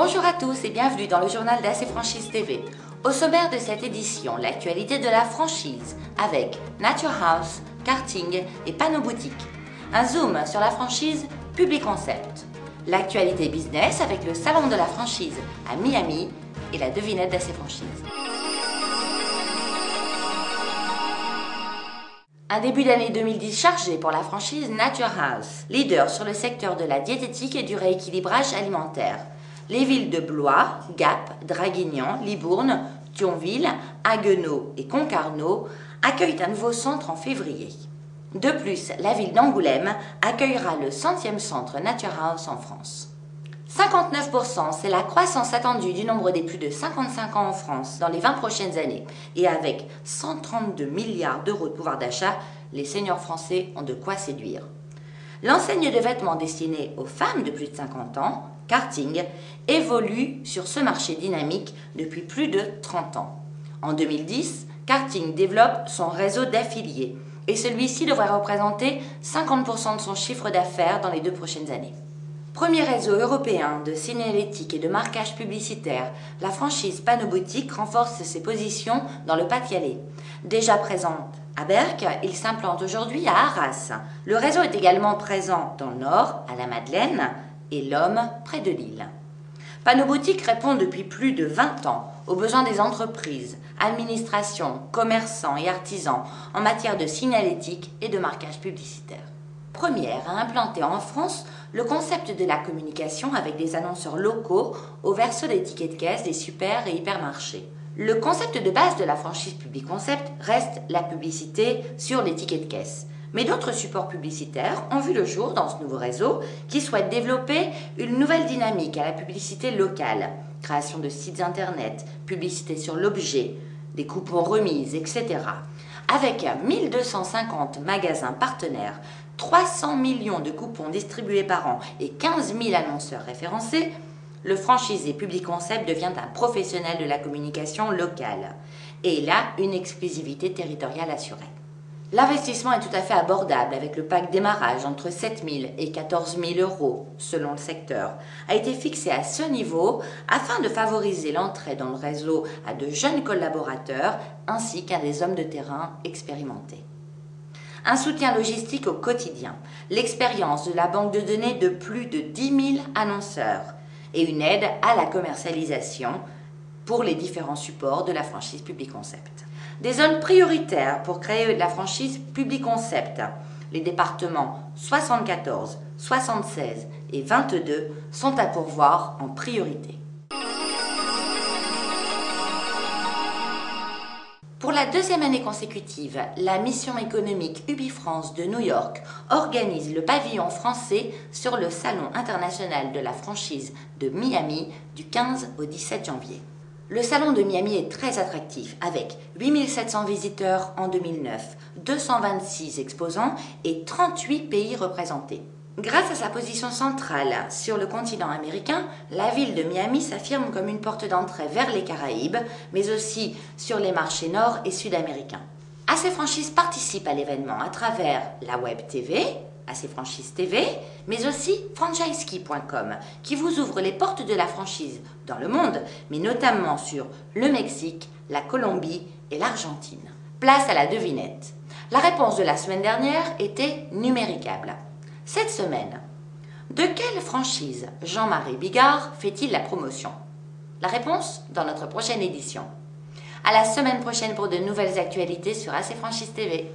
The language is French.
Bonjour à tous et bienvenue dans le journal d'AC Franchise TV. Au sommaire de cette édition, l'actualité de la franchise avec Nature House, karting et panneaux boutique. Un zoom sur la franchise Publiconcept. L'actualité business avec le salon de la franchise à Miami et la devinette d'AC Franchise. Un début d'année 2010 chargé pour la franchise Nature House, leader sur le secteur de la diététique et du rééquilibrage alimentaire. Les villes de Blois, Gap, Draguignan, Libourne, Thionville, Haguenau et Concarneau accueillent un nouveau centre en février. De plus, la ville d'Angoulême accueillera le 100e centre Nature House en France. 59%, c'est la croissance attendue du nombre des plus de 55 ans en France dans les 20 prochaines années. Et avec 132 milliards d'euros de pouvoir d'achat, les seniors français ont de quoi séduire. L'enseigne de vêtements destinée aux femmes de plus de 50 ans, Karting, évolue sur ce marché dynamique depuis plus de 30 ans. En 2010, Karting développe son réseau d'affiliés et celui-ci devrait représenter 50% de son chiffre d'affaires dans les 2 prochaines années. Premier réseau européen de signalétique et de marquage publicitaire, la franchise Panneaux Boutique renforce ses positions dans le Pas-de-Calais. Déjà présente à Berck, il s'implante aujourd'hui à Arras. Le réseau est également présent dans le Nord, à la Madeleine, et l'Homme, près de Lille. Panneaux Boutique répond depuis plus de 20 ans aux besoins des entreprises, administrations, commerçants et artisans en matière de signalétique et de marquage publicitaire. Première à implanter en France le concept de la communication avec des annonceurs locaux au verso des tickets de caisse des super et hypermarchés. Le concept de base de la franchise Publiconcept reste la publicité sur les tickets de caisse. Mais d'autres supports publicitaires ont vu le jour dans ce nouveau réseau qui souhaite développer une nouvelle dynamique à la publicité locale. Création de sites internet, publicité sur l'objet, des coupons remises, etc. Avec 1250 magasins partenaires, 300 millions de coupons distribués par an et 15 000 annonceurs référencés, le franchisé Publiconcept devient un professionnel de la communication locale. Et il a une exclusivité territoriale assurée. L'investissement est tout à fait abordable avec le pack démarrage entre 7 000 et 14 000 euros selon le secteur, a été fixé à ce niveau afin de favoriser l'entrée dans le réseau à de jeunes collaborateurs ainsi qu'à des hommes de terrain expérimentés. Un soutien logistique au quotidien, l'expérience de la banque de données de plus de 10 000 annonceurs et une aide à la commercialisation pour les différents supports de la franchise Publiconcept. Des zones prioritaires pour créer la franchise Publiconcept. Les départements 74, 76 et 22 sont à pourvoir en priorité. Pour la 2e année consécutive, la mission économique UbiFrance de New York organise le pavillon français sur le Salon international de la franchise de Miami du 15 au 17 janvier. Le salon de Miami est très attractif avec 8700 visiteurs en 2009, 226 exposants et 38 pays représentés. Grâce à sa position centrale sur le continent américain, la ville de Miami s'affirme comme une porte d'entrée vers les Caraïbes, mais aussi sur les marchés nord et sud-américains. AC Franchise participe à l'événement à travers la web TV, AC Franchise TV, mais aussi franchisekey.com, qui vous ouvre les portes de la franchise dans le monde, mais notamment sur le Mexique, la Colombie et l'Argentine. Place à la devinette. La réponse de la semaine dernière était numéricable. Cette semaine, de quelle franchise Jean-Marie Bigard fait-il la promotion? La réponse dans notre prochaine édition. À la semaine prochaine pour de nouvelles actualités sur AC Franchise TV.